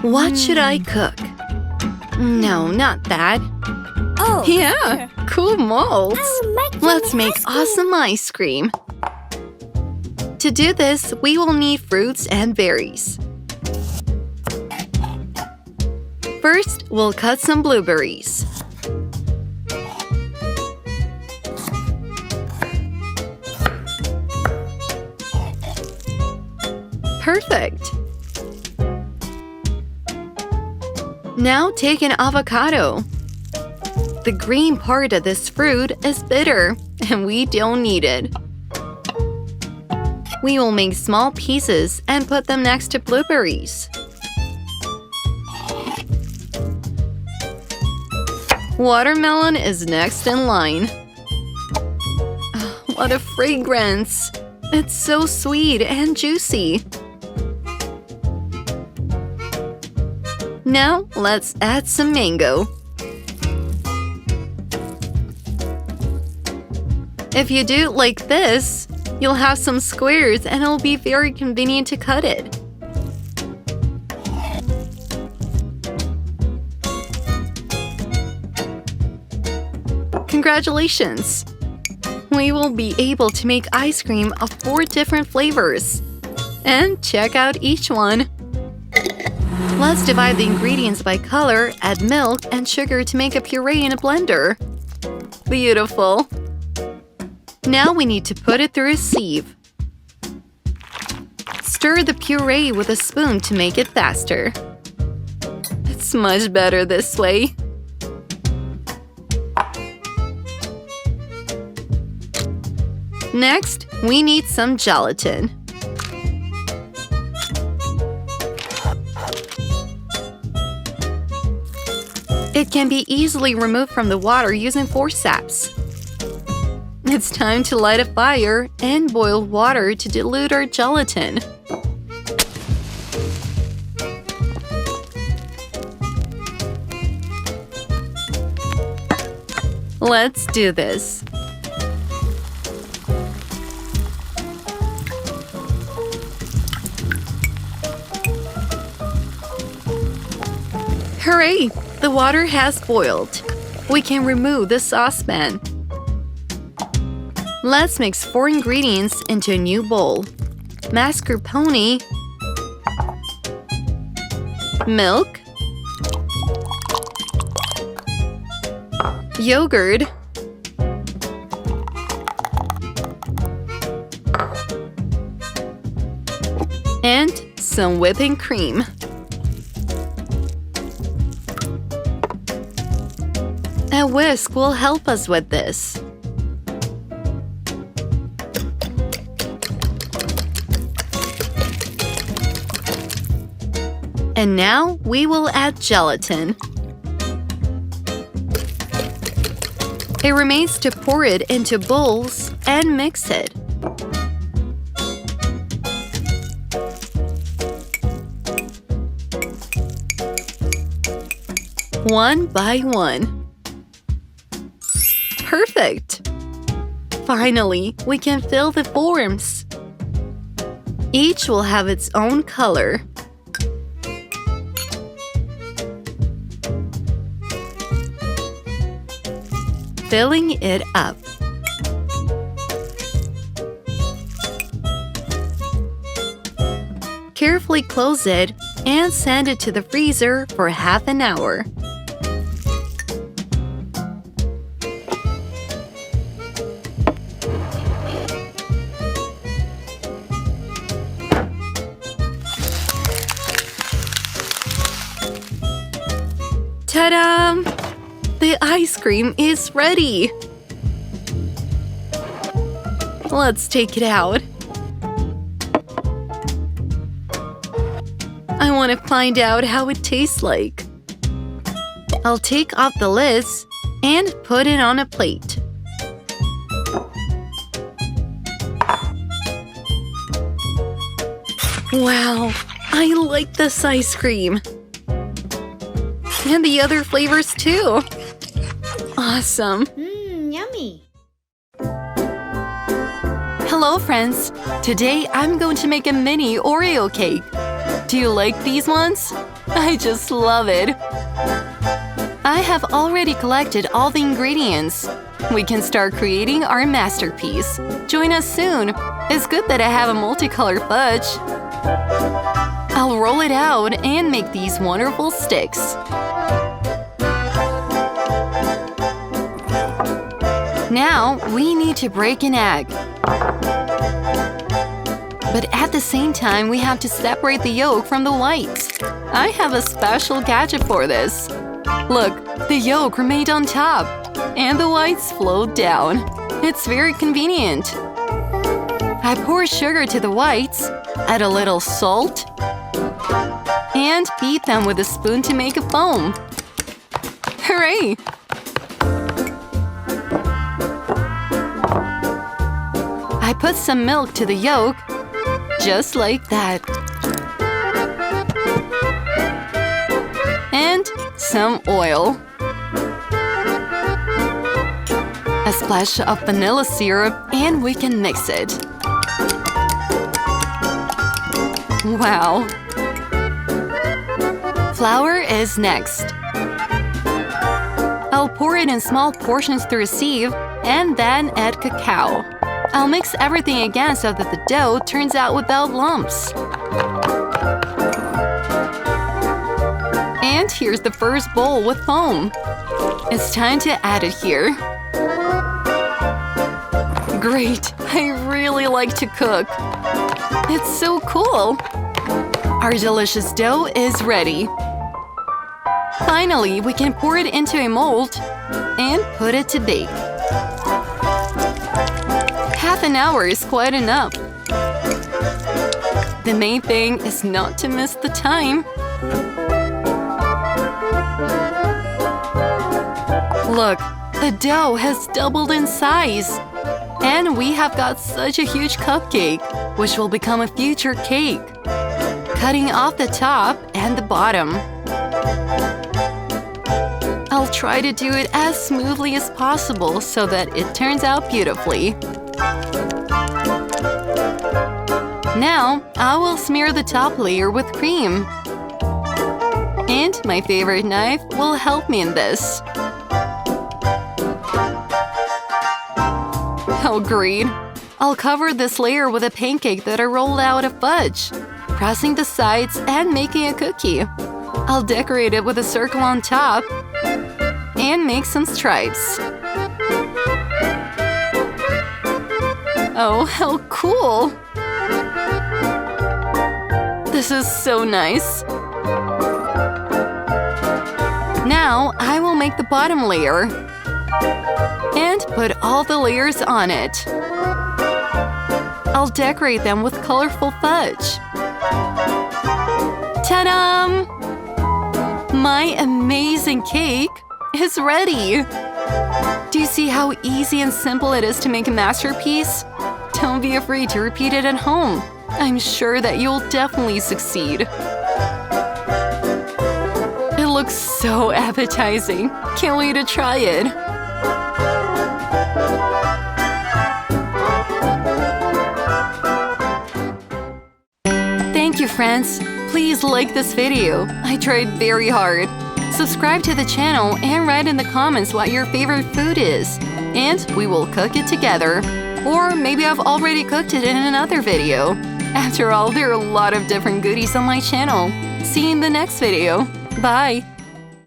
What should I cook? No, not that. Oh, Yeah, cool molds. Let's make ice cream. awesome ice cream. To do this, we will need fruits and berries. First, we'll cut some blueberries. Perfect! Now take an avocado. The green part of this fruit is bitter, and we don't need it. We will make small pieces and put them next to blueberries. Watermelon is next in line. What a fragrance! It's so sweet and juicy. Now, let's add some mango. If you do it like this, you'll have some squares and it'll be very convenient to cut it. Congratulations! We will be able to make ice cream of 4 different flavors. And check out each one. Let's divide the ingredients by color, add milk and sugar to make a puree in a blender. Beautiful! Now we need to put it through a sieve. Stir the puree with a spoon to make it faster. It's much better this way. Next, we need some gelatin. It can be easily removed from the water using forceps. It's time to light a fire and boil water to dilute our gelatin. Let's do this. Hooray! The water has boiled. We can remove the saucepan. Let's mix 4 ingredients into a new bowl. Mascarpone, milk, yogurt, and some whipping cream. A whisk will help us with this. And now we will add gelatin. It remains to pour it into bowls and mix it. One by one. Perfect! Finally, we can fill the forms. Each will have its own color. Filling it up. Carefully close it and send it to the freezer for half an hour. Ta-da! The ice cream is ready! Let's take it out. I want to find out how it tastes like. I'll take off the lids and put it on a plate. Wow, I like this ice cream! And the other flavors too! Awesome! Yummy! Hello friends! Today I'm going to make a mini Oreo cake. Do you like these ones? I just love it! I have already collected all the ingredients. We can start creating our masterpiece. Join us soon! It's good that I have a multicolored fudge. I'll roll it out and make these wonderful sticks. Now, we need to break an egg. But at the same time, we have to separate the yolk from the whites. I have a special gadget for this. Look, the yolk remained on top, and the whites flowed down. It's very convenient. I pour sugar to the whites, add a little salt, and beat them with a spoon to make a foam. Hooray! I put some milk to the yolk, just like that. And some oil. A splash of vanilla syrup, and we can mix it. Wow! Flour is next. I'll pour it in small portions through a sieve, and then add cacao. I'll mix everything again so that the dough turns out without lumps. And here's the first bowl with foam. It's time to add it here. Great! I really like to cook. It's so cool! Our delicious dough is ready. Finally, we can pour it into a mold and put it to bake. Half an hour is quite enough. The main thing is not to miss the time. Look, the dough has doubled in size. And we have got such a huge cupcake, which will become a future cake. Cutting off the top and the bottom. I'll try to do it as smoothly as possible so that it turns out beautifully. Now, I will smear the top layer with cream. And my favorite knife will help me in this. Oh, great! I'll cover this layer with a pancake that I rolled out of fudge, pressing the sides and making a cookie. I'll decorate it with a circle on top and make some stripes. Oh, how cool! This is so nice! Now, I will make the bottom layer and put all the layers on it. I'll decorate them with colorful fudge. Ta-da! My amazing cake is ready! Do you see how easy and simple it is to make a masterpiece? Don't be afraid to repeat it at home. I'm sure that you'll definitely succeed. It looks so appetizing. Can't wait to try it. Thank you, friends. Please like this video. I tried very hard. Subscribe to the channel and write in the comments what your favorite food is. And we will cook it together. Or maybe I've already cooked it in another video. After all, there are a lot of different goodies on my channel. See you in the next video. Bye!